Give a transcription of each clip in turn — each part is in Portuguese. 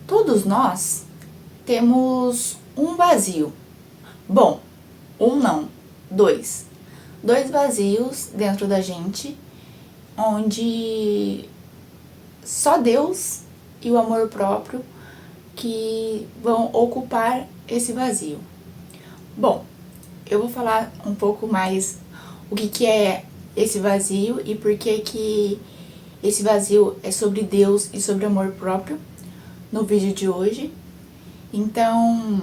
Todos nós temos um vazio. Bom, um não, dois. Dois vazios dentro da gente, onde só Deus e o amor próprio que vão ocupar esse vazio. Bom, eu vou falar um pouco mais o que é esse vazio e por que esse vazio é sobre Deus e sobre amor próprio no vídeo de hoje. Então,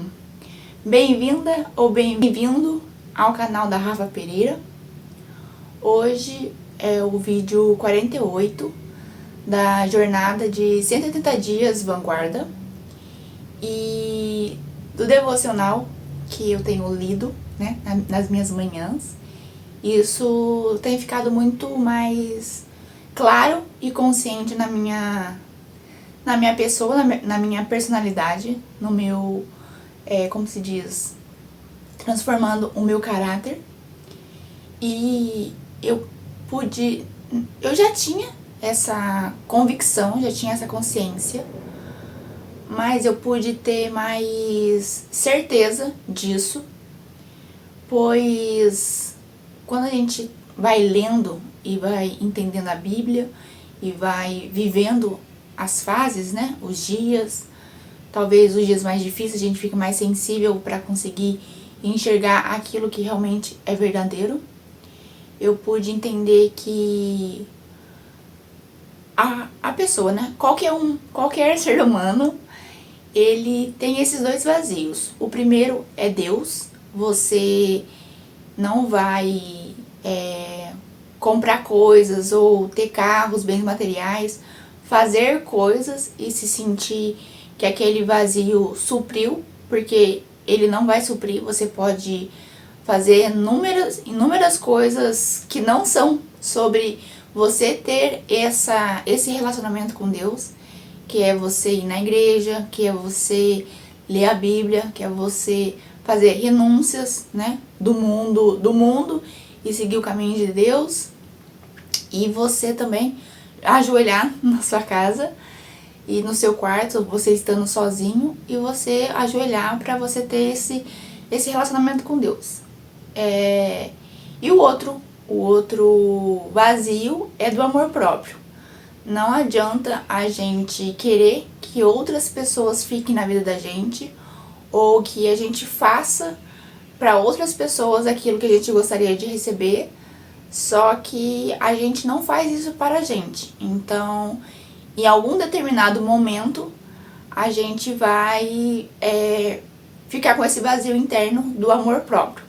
bem-vinda ou bem-vindo ao canal da Rafa Pereira. Hoje é o vídeo 48 da jornada de 180 dias Vanguarda e do devocional que eu tenho lido, né, nas minhas manhãs. Isso tem ficado muito mais claro e consciente na minha pessoa, na minha personalidade, no meu, como se diz, transformando o meu caráter. E eu já tinha essa convicção, já tinha essa consciência, mas eu pude ter mais certeza disso, pois quando a gente vai lendo e vai entendendo a Bíblia e vai vivendo as fases, né, os dias, talvez os dias mais difíceis, a gente fica mais sensível para conseguir enxergar aquilo que realmente é verdadeiro. Eu pude entender que a pessoa, né, qualquer ser humano, ele tem esses dois vazios. O primeiro é Deus. Você não vai comprar coisas ou ter carros, bens materiais, fazer coisas e se sentir que aquele vazio supriu, porque ele não vai suprir. Você pode fazer inúmeras coisas que não são sobre você ter esse relacionamento com Deus, que é você ir na igreja, que é você ler a Bíblia, que é você fazer renúncias, né, do mundo e seguir o caminho de Deus. E você também ajoelhar na sua casa e no seu quarto, você estando sozinho, e você ajoelhar para você ter esse relacionamento com Deus. E o outro vazio é do amor próprio. Não adianta a gente querer que outras pessoas fiquem na vida da gente, ou que a gente faça para outras pessoas aquilo que a gente gostaria de receber, só que a gente não faz isso para a gente. Então, em algum determinado momento, a gente vai ficar com esse vazio interno do amor próprio.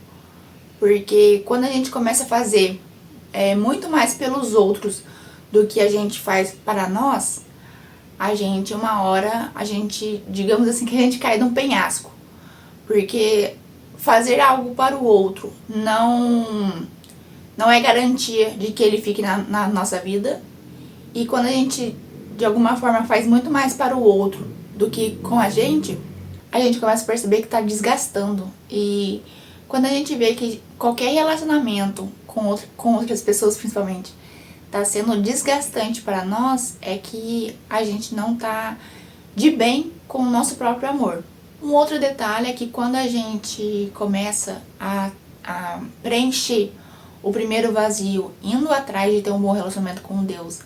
Porque quando a gente começa a fazer muito mais pelos outros do que a gente faz para nós, uma hora, digamos assim, que a gente cai de um penhasco. Porque fazer algo para o outro não é garantia de que ele fique na nossa vida. E quando a gente, de alguma forma, faz muito mais para o outro do que com a gente começa a perceber que está desgastando. E quando a gente vê que qualquer relacionamento com outras pessoas, principalmente, está sendo desgastante para nós, é que a gente não está de bem com o nosso próprio amor. Um outro detalhe é que quando a gente começa a preencher o primeiro vazio, indo atrás de ter um bom relacionamento com Deus,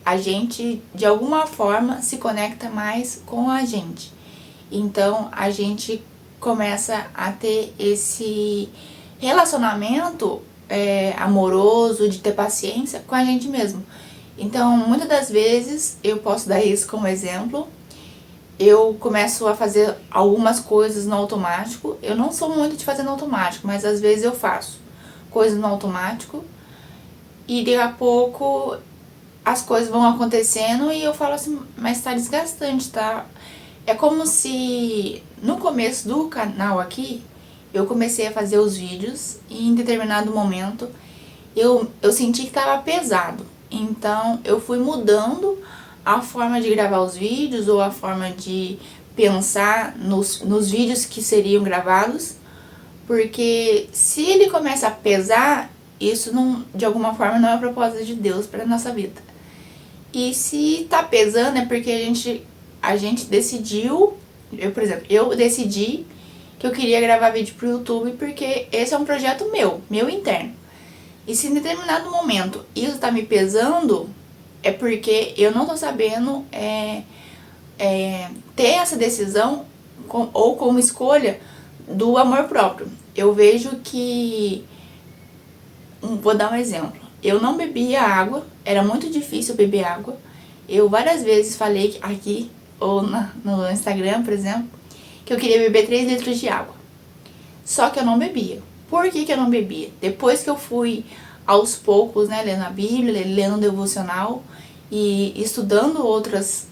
a gente, de alguma forma, se conecta mais com a gente. Então, a gente começa a ter esse relacionamento amoroso, de ter paciência com a gente mesmo. Então, muitas das vezes, eu posso dar isso como exemplo, eu começo a fazer algumas coisas no automático. Eu não sou muito de fazer no automático, mas às vezes eu faço coisas no automático e daqui a pouco as coisas vão acontecendo e eu falo assim, mas tá desgastante, tá? É como se no começo do canal aqui, eu comecei a fazer os vídeos e em determinado momento eu senti que tava pesado. Então eu fui mudando a forma de gravar os vídeos ou a forma de pensar nos vídeos que seriam gravados, porque se ele começa a pesar, isso não, de alguma forma não é propósito de Deus para nossa vida. E se tá pesando é porque a gente a gente decidiu, por exemplo, eu decidi que eu queria gravar vídeo pro YouTube porque esse é um projeto meu interno. E se em determinado momento isso tá me pesando, é porque eu não tô sabendo ter essa decisão ou como escolha do amor próprio. Eu vejo que, vou dar um exemplo, eu não bebia água, era muito difícil beber água. Eu várias vezes falei aqui, ou no Instagram, por exemplo, que eu queria beber 3 litros de água. Só que eu não bebia. Por que eu não bebia? Depois que eu fui aos poucos, né, lendo a Bíblia, lendo o devocional e estudando outras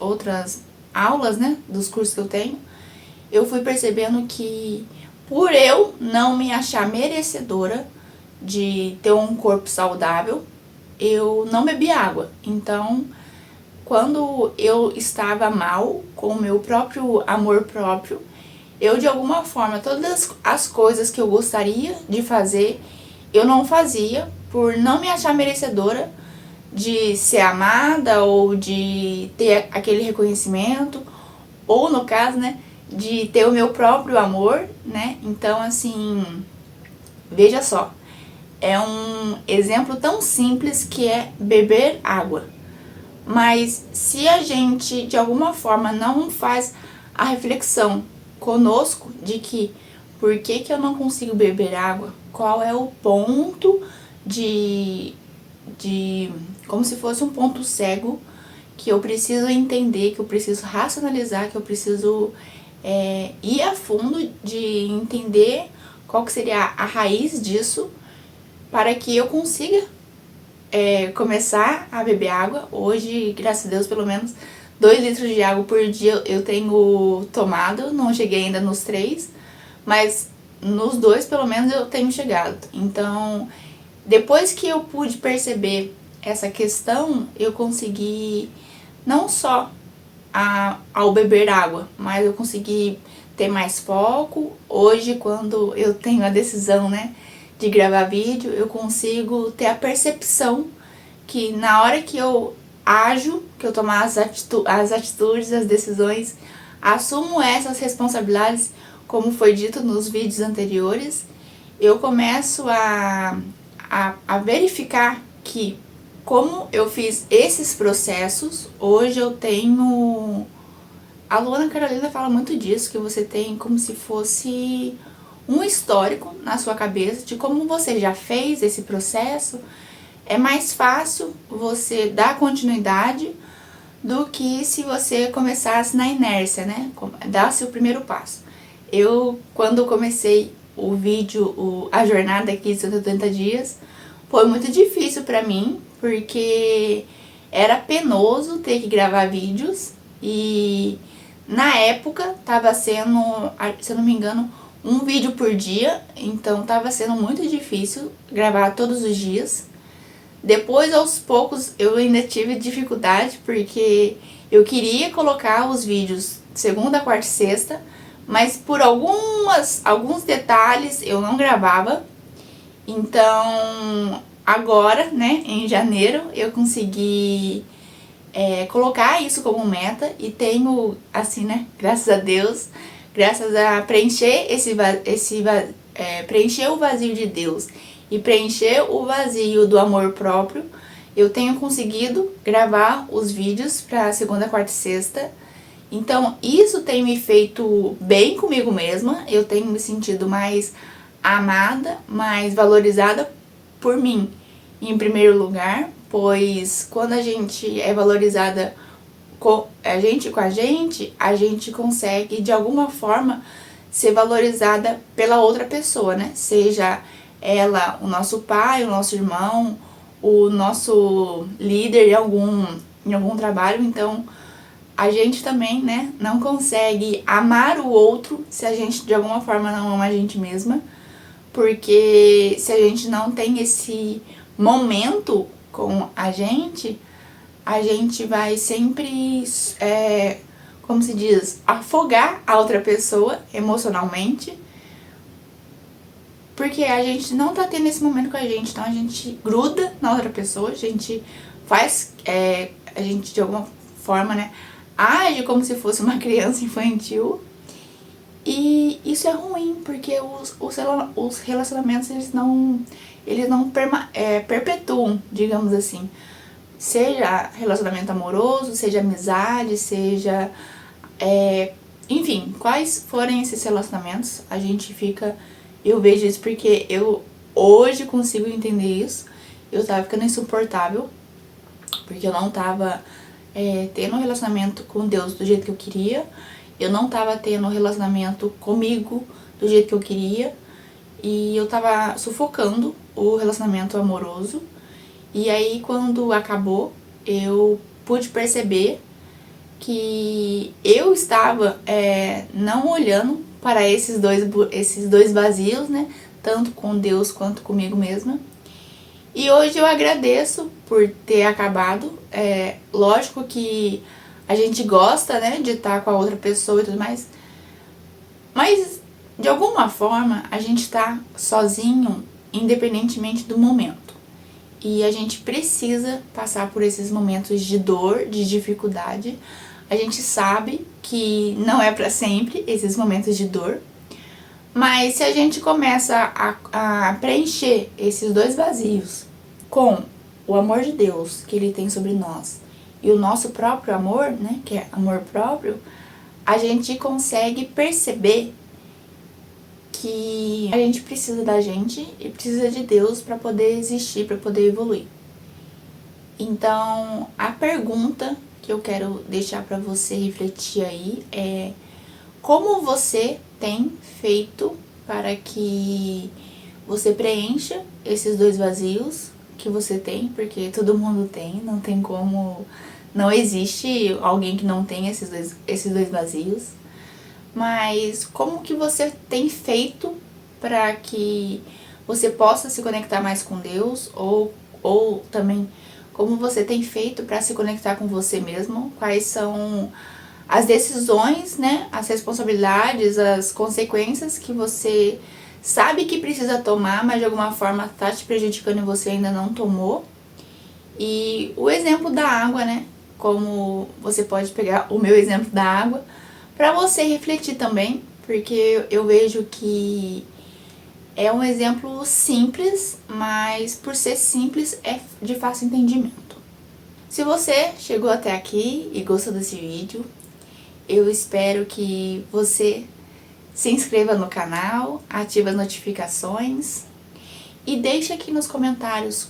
aulas, né, dos cursos que eu tenho, eu fui percebendo que por eu não me achar merecedora de ter um corpo saudável, eu não bebia água. Então, quando eu estava mal com o meu próprio amor próprio, eu de alguma forma, todas as coisas que eu gostaria de fazer, eu não fazia por não me achar merecedora de ser amada ou de ter aquele reconhecimento, ou no caso, né, de ter o meu próprio amor, né? Então, assim, veja só, é um exemplo tão simples que é beber água. Mas se a gente de alguma forma não faz a reflexão conosco de que por que eu não consigo beber água, qual é o ponto de como se fosse um ponto cego que eu preciso entender, que eu preciso racionalizar, que eu preciso ir a fundo de entender qual que seria a raiz disso para que eu consiga começar a beber água. Hoje, graças a Deus, pelo menos 2 litros de água por dia eu tenho tomado, não cheguei ainda nos 3, mas nos 2 pelo menos eu tenho chegado. Então, depois que eu pude perceber essa questão, eu consegui não só ao beber água, mas eu consegui ter mais foco. Hoje, quando eu tenho a decisão, né, de gravar vídeo, eu consigo ter a percepção que na hora que eu ajo, que eu tomar as atitudes, as decisões, assumo essas responsabilidades, como foi dito nos vídeos anteriores, eu começo a verificar que como eu fiz esses processos, hoje eu tenho... A Luana Carolina fala muito disso, que você tem como se fosse um histórico na sua cabeça de como você já fez esse processo. É mais fácil você dar continuidade do que se você começasse na inércia, né? Dar seu primeiro passo. Eu, quando comecei o vídeo, a jornada aqui de 180 dias, foi muito difícil pra mim, porque era penoso ter que gravar vídeos e na época tava sendo, se eu não me engano, um vídeo por dia, então tava sendo muito difícil gravar todos os dias. Depois, aos poucos, eu ainda tive dificuldade, porque eu queria colocar os vídeos segunda, quarta e sexta, mas por alguns detalhes eu não gravava. Então, agora, né, em janeiro, eu consegui colocar isso como meta e tenho, assim, né, graças a Deus, graças a preencher preencher o vazio de Deus e preencher o vazio do amor próprio, eu tenho conseguido gravar os vídeos para segunda, quarta e sexta. Então, isso tem me feito bem comigo mesma, eu tenho me sentido mais amada, mais valorizada por mim, em primeiro lugar, pois quando a gente é valorizada com a gente consegue, de alguma forma, ser valorizada pela outra pessoa, né? Seja ela o nosso pai, o nosso irmão, o nosso líder em algum trabalho. Então, a gente também, né, não consegue amar o outro se a gente, de alguma forma, não ama a gente mesma. Porque se a gente não tem esse momento com a gente vai sempre, como se diz, afogar a outra pessoa emocionalmente, porque a gente não tá tendo esse momento com a gente, então a gente gruda na outra pessoa, a gente faz, a gente de alguma forma, né, age como se fosse uma criança infantil. E isso é ruim, porque os relacionamentos eles não perpetuam, digamos assim. Seja relacionamento amoroso, seja amizade, seja... enfim, quais forem esses relacionamentos, a gente fica... Eu vejo isso porque eu hoje consigo entender isso. Eu tava ficando insuportável, porque eu não tava tendo um relacionamento com Deus do jeito que eu queria. Eu não tava tendo um relacionamento comigo do jeito que eu queria. E eu tava sufocando o relacionamento amoroso. E aí, quando acabou, eu pude perceber que eu estava não olhando para esses dois vazios, né? Tanto com Deus quanto comigo mesma. E hoje eu agradeço por ter acabado. Lógico que a gente gosta, né, de estar com a outra pessoa e tudo mais. Mas, de alguma forma, a gente tá sozinho, independentemente do momento. E a gente precisa passar por esses momentos de dor, de dificuldade. A gente sabe que não é pra sempre esses momentos de dor. Mas se a gente começa a preencher esses dois vazios com o amor de Deus que Ele tem sobre nós e o nosso próprio amor, né, que é amor próprio, a gente consegue perceber que a gente precisa da gente e precisa de Deus para poder existir, para poder evoluir. Então, a pergunta que eu quero deixar para você refletir aí é: como você tem feito para que você preencha esses dois vazios que você tem? Porque todo mundo tem, não tem como... Não existe alguém que não tenha esses dois vazios. Mas como que você tem feito para que você possa se conectar mais com Deus? Ou também, como você tem feito para se conectar com você mesmo? Quais são as decisões, né, as responsabilidades, as consequências que você sabe que precisa tomar, mas de alguma forma tá te prejudicando e você ainda não tomou? E o exemplo da água, né, como você pode pegar o meu exemplo da água para você refletir também, porque eu vejo que é um exemplo simples, mas por ser simples é de fácil entendimento. Se você chegou até aqui e gostou desse vídeo, eu espero que você se inscreva no canal, ative as notificações e deixe aqui nos comentários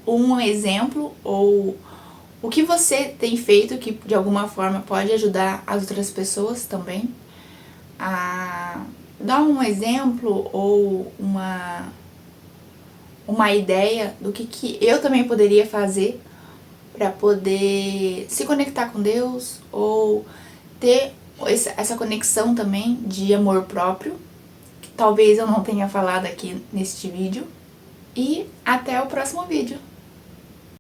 um exemplo ou o que você tem feito que de alguma forma pode ajudar as outras pessoas também a dar um exemplo ou uma ideia do que eu também poderia fazer para poder se conectar com Deus ou ter essa conexão também de amor próprio, que talvez eu não tenha falado aqui neste vídeo. E até o próximo vídeo.